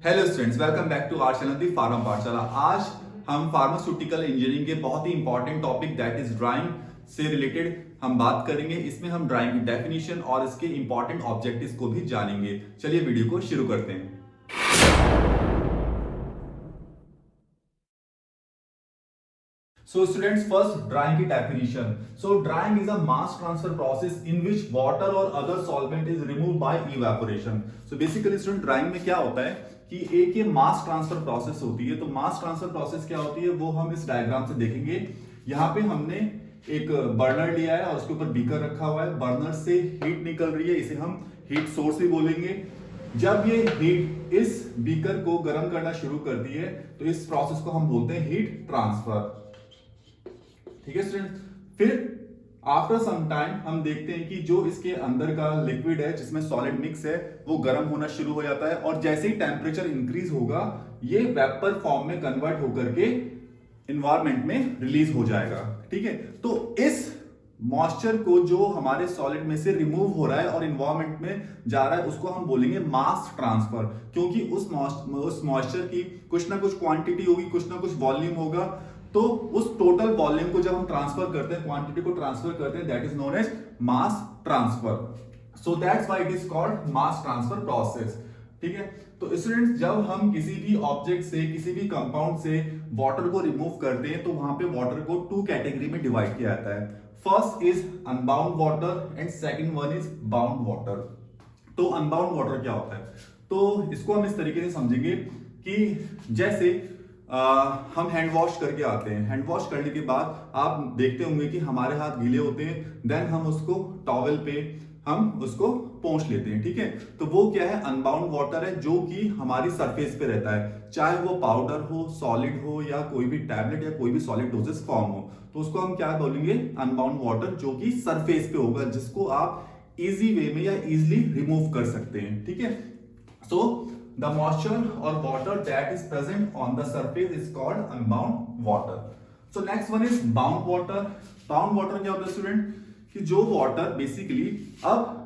Hello students, welcome back to our channel the pharma Pathshala. आज हम pharmaceutical engineering के बहुत ही important topic that is drawing से रिलेटेड हम बात करेंगे। इसमें हम ड्राइंग की डेफिनेशन और इसके इंपॉर्टेंट ऑब्जेक्टिव्स को भी जानेंगे। चलिए वीडियो को शुरू करते हैं। So students, first drying की definition. So drying is a mass transfer process in which water or other solvent is removed by evaporation. So basically student, drying में क्या होता है कि एक ये मास ट्रांसफर प्रोसेस होती है। तो मास ट्रांसफर प्रोसेस क्या होती है वो हम इस डायग्राम से देखेंगे। यहाँ पे हमने एक बर्नर लिया है और उसके ऊपर बीकर रखा हुआ है। बर्नर से हीट निकल रही है, इसे हम हीट सोर्स भी बोलेंगे। जब ये हीट इस बीकर को गर्म करना शुरू करती है तो इस प्रोसेस को हम बोलते हैं हीट ट्रांसफर। ठीक है स्टूडेंट, फिर आफ्टर सम टाइम हम देखते हैं कि जो इसके अंदर का लिक्विड है जिसमें सॉलिड मिक्स है वो गर्म होना शुरू हो जाता है और जैसे ही टेम्परेचर इंक्रीज होगा ये वेपर फॉर्म में कन्वर्ट होकर के एनवायरनमेंट में रिलीज हो जाएगा। ठीक है, तो इस मॉइस्चर को जो हमारे सॉलिड में से रिमूव हो रहा है और एनवायरनमेंट में जा रहा है उसको हम बोलेंगे मास ट्रांसफर, क्योंकि उस मॉइस्चर की कुछ ना कुछ क्वांटिटी होगी, कुछ ना कुछ वॉल्यूम होगा। तो उस टोटल वॉल्यूम को जब हम ट्रांसफर करते हैं, क्वांटिटी को ट्रांसफर करते हैं, that is known as mass transfer. So that's why it is called mass transfer process. ठीक है, तो स्टूडेंट्स जब हम किसी भी ऑब्जेक्ट से, किसी भी कंपाउंड से वाटर को रिमूव करते हैं तो वहां पे वाटर को टू कैटेगरी में डिवाइड किया जाता है। First is unbound water and second one is bound water. तो अनबाउंड वाटर क्या होता है, तो इसको हम इस तरीके से समझेंगे कि जैसे हम हैंड वॉश करके आते हैं। हैंड वॉश करने के बाद आप देखते होंगे कि हमारे हाथ गीले होते हैं, देन हम उसको टॉवेल पे हम उसको पोंछ लेते हैं। ठीक है, तो वो क्या है, अनबाउंड वाटर है जो कि हमारी सरफेस पे रहता है, चाहे वो पाउडर हो, सॉलिड हो या कोई भी टैबलेट या कोई भी सॉलिड डोजेस फॉर्म हो। तो उसको हम क्या बोलेंगे, अनबाउंड वाटर, जो कि सरफेस पे होगा, जिसको आप इजी वे में या इजिली रिमूव कर सकते हैं। ठीक है, सो the moisture or water that is present on the surface is called unbound water. So next one is bound water. Bound water क्या होता है स्टूडेंट, कि जो वाटर बेसिकली अब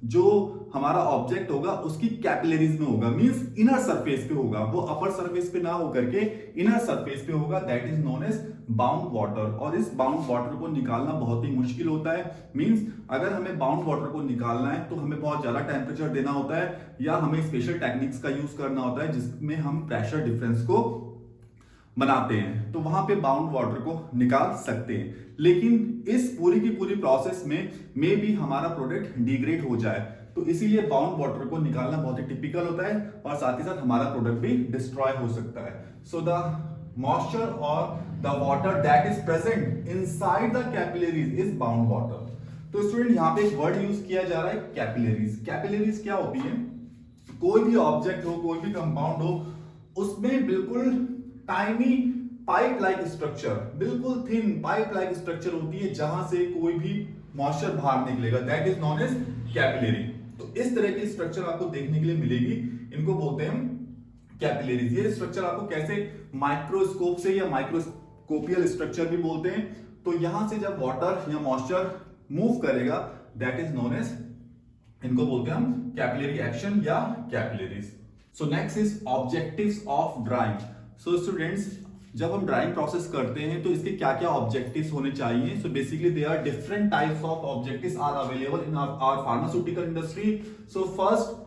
जो हमारा ऑब्जेक्ट होगा उसकी कैपिलरीज में होगा, मींस इनर सरफेस पे होगा, वो अपर सरफेस पे ना होकर के इनर सरफेस पे होगा, that is known as bound water. और इस बाउंड वाटर को निकालना बहुत ही मुश्किल होता है। मींस अगर हमें बाउंड वाटर को निकालना है तो हमें बहुत ज्यादा टेम्परेचर देना होता है या हमें स्पेशल टेक्निक्स का यूज करना होता है जिसमें हम प्रेशर डिफरेंस को बनाते हैं, तो वहां पे बाउंड वाटर को निकाल सकते हैं। लेकिन इस पूरी की पूरी प्रोसेस में मे भी हमारा प्रोडक्ट डिग्रेड हो जाए, तो इसीलिए बाउंड वाटर को निकालना बहुत ही टिपिकल होता है और साथ ही साथ हमारा प्रोडक्ट भी डिस्ट्रॉय हो सकता है। सो द मॉइस्चर और the water that is present inside the capillaries is bound water. तो स्टूडेंट यहाँ पे एक वर्ड यूज किया जा रहा है, कैपिलरीज। कैपिलरीज क्या होती है, कोई भी ऑब्जेक्ट हो, कोई भी कंपाउंड हो, उसमें बिल्कुल टाइनी पाइप लाइक स्ट्रक्चर, बिल्कुल थिन पाइप लाइक स्ट्रक्चर होती है जहां से कोई भी मॉइस्चर बाहर निकलेगा, that is known as capillary. तो इस तरह की स्ट्रक्चर आपको देखने के लिए मिलेगी, इनको बोलते हैं हम कैपिलरीज। ये स्ट्रक्चर आपको कैसे, माइक्रोस्कोप से या माइक्रोस्कोपियल स्ट्रक्चर भी बोलते हैं। तो यहां से जब वाटर या मॉइस्चर मूव करेगा, दैट इज नोन एज, इनको बोलते हैं हम कैपिलरी एक्शन या capillaries. So next is objectives of drawing. So students जब हम ड्राइंग प्रोसेस करते हैं तो इसके क्या क्या ऑब्जेक्टिव्स होने चाहिए। So basically there are different types of objectives are available in our pharmaceutical industry. So first,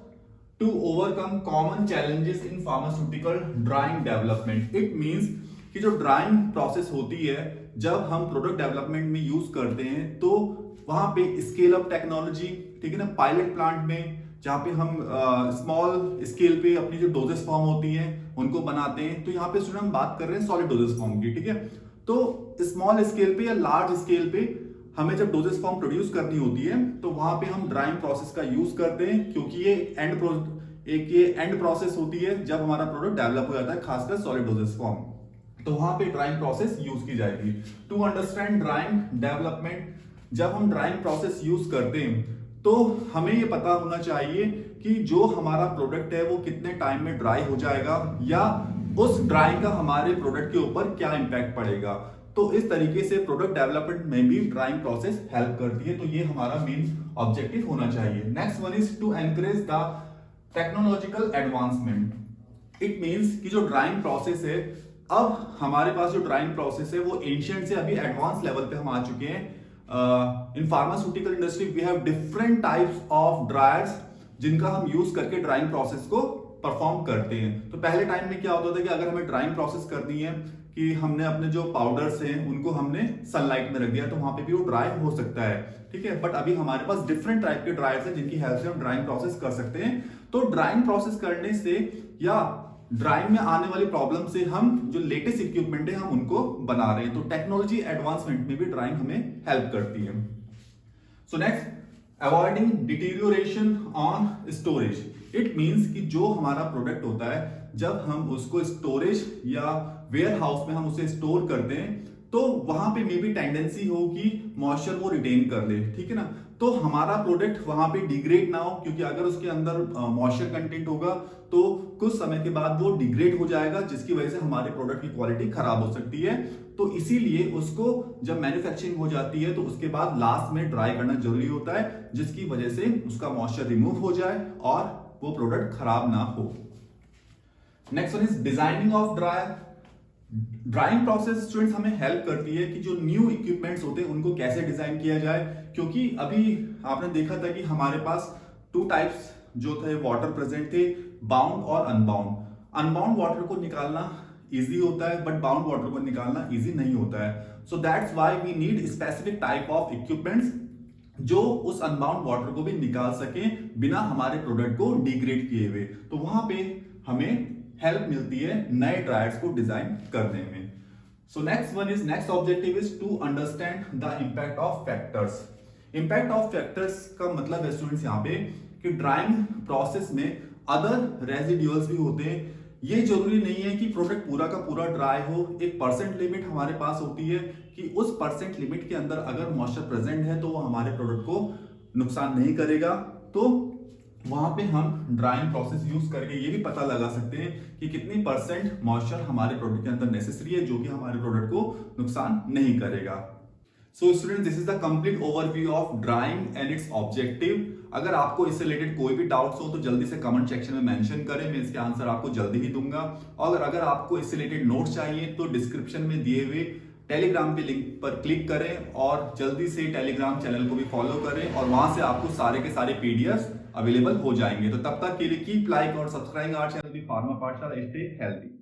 to overcome common challenges in pharmaceutical drug development. It means कि जो ड्राइंग प्रोसेस होती है जब हम प्रोडक्ट डेवलपमेंट में use करते हैं तो वहां पे स्केल अप टेक्नोलॉजी, ठीक है ना, पायलट प्लांट में जहां पे हम स्मॉल स्केल पे अपनी जो डोजेस फॉर्म होती हैं उनको बनाते हैं। तो यहाँ पे स्टूडेंट हम बात कर रहे हैं सॉलिड डोजेस फॉर्म की। ठीक है, तो स्मॉल स्केल पे या लार्ज स्केल पे हमें जब डोजेस फॉर्म प्रोड्यूस करनी होती है तो वहां पे हम ड्राइंग प्रोसेस का यूज करते हैं, क्योंकि ये एंड प्रोसेस होती है जब हमारा प्रोडक्ट डेवलप हो जाता है, खासकर सॉलिड डोजेस फॉर्म। तो वहां पे ड्राइंग प्रोसेस यूज की जाएगी। टू अंडरस्टैंड ड्राइंग डेवलपमेंट, जब हम ड्राइंग प्रोसेस यूज करते हैं तो हमें ये पता होना चाहिए कि जो हमारा प्रोडक्ट है वो कितने टाइम में ड्राई हो जाएगा या उस ड्राइंग का हमारे प्रोडक्ट के ऊपर क्या इंपैक्ट पड़ेगा। तो इस तरीके से प्रोडक्ट डेवलपमेंट में भी ड्राइंग प्रोसेस हेल्प करती है। तो ये हमारा मेन ऑब्जेक्टिव होना चाहिए। Next one is to encourage the technological advancement. It means कि जो ड्राइंग प्रोसेस है, अब हमारे पास जो ड्राइंग प्रोसेस है वो एंशिएंट से अभी एडवांस लेवल पे हम आ चुके हैं। In pharmaceutical industry we have different types of dryers जिनका हम यूज करके ड्राइंग प्रोसेस को परफॉर्म करते हैं। तो पहले टाइम में क्या होता था कि अगर हमें ड्राइंग प्रोसेस करनी है कि हमने अपने जो पाउडर्स हैं उनको हमने सनलाइट में रख दिया तो वहां पे भी वो ड्राई हो सकता है, ठीक है। बट अभी हमारे पास डिफरेंट टाइप के ड्रायर्स हैं जिनकी हेल्प से हम ड्राइंग प्रोसेस कर सकते हैं। तो ड्राइंग प्रोसेस करने से या ड्राइंग में आने वाली प्रॉब्लम से हम जो लेटेस्ट इक्विपमेंट है हम उनको बना रहे हैं। तो टेक्नोलॉजी एडवांसमेंट में भी ड्राइंग हमें हेल्प करती है। So next, avoiding deterioration on storage. It means कि जो हमारा प्रोडक्ट होता है जब हम उसको स्टोरेज या वेयर हाउस में हम उसे स्टोर करते हैं तो वहां पे मे बी टेंडेंसी हो कि मॉइस्चर वो रिटेन कर ले, ठीक है ना। तो हमारा प्रोडक्ट वहां पे डिग्रेड ना हो, क्योंकि अगर उसके अंदर मॉइस्चर कंटेंट होगा तो कुछ समय के बाद वो डिग्रेड हो जाएगा जिसकी वजह से हमारे प्रोडक्ट की क्वालिटी खराब हो सकती है। तो इसीलिए उसको जब मैन्युफैक्चरिंग हो जाती है तो उसके बाद लास्ट में ड्राई करना जरूरी होता है जिसकी वजह से उसका मॉइस्चर रिमूव हो जाए और वो प्रोडक्ट खराब ना हो। Next one is designing of dryer. Drawing process students हमें हेल्प करती है कि जो न्यू इक्विपमेंट्स होते हैं उनको कैसे डिजाइन किया जाए, क्योंकि अभी आपने देखा था कि हमारे पास टू टाइप्स जो थे वाटर प्रेजेंट थे, बाउंड और अनबाउंड। अनबाउंड वाटर को निकालना इजी होता है बट बाउंड वाटर को निकालना इजी नहीं होता है। So that's why we need specific type of equipments जो उस अनबाउंड वाटर को भी निकाल सके बिना हमारे प्रोडक्ट को डिग्रेड किए हुए। तो वहां पे हमें हेल्प मिलती है नए ड्रायर्स को डिजाइन करने में। So next objective is to understand the impact of factors. Impact of factors का मतलब है स्टूडेंट्स यहाँ पे कि ड्राइंग प्रोसेस में अदर रेजिड्यूल्स भी होते हैं। ये जरूरी नहीं है कि प्रोडक्ट पूरा का पूरा ड्राई हो। एक परसेंट लिमिट हमारे पास होती है कि उस परसेंट लिमिट के अंदर अगर मॉइस्चर प्रेजेंट है तो वो हमारे प्रोडक्ट को नुकसान नहीं करेगा। तो वहां पे हम ड्राइंग प्रोसेस यूज करके ये भी पता लगा सकते हैं कि कितनी परसेंट मॉइस्चर हमारे प्रोडक्ट के अंदर नेसेसरी है जो कि हमारे प्रोडक्ट को नुकसान नहीं करेगा। So student, this is the complete overview of drawing and it's objective. अगर आपको इससे रिलेटेड कोई भी डाउट्स हो तो जल्दी से कमेंट सेक्शन में मेंशन करें, मैं इसके आंसर आपको जल्दी ही दूंगा। और अगर आपको इससे रिलेटेड नोट्स चाहिए तो डिस्क्रिप्शन में दिए हुए टेलीग्राम के लिंक पर क्लिक करें और जल्दी से टेलीग्राम चैनल को भी फॉलो करें और वहां से आपको सारे के सारे पीडीएफ अवेलेबल हो जाएंगे। तो तब तक के लिए कीप लाइक और subscribe our channel the pharma Pathshala. Stay healthy.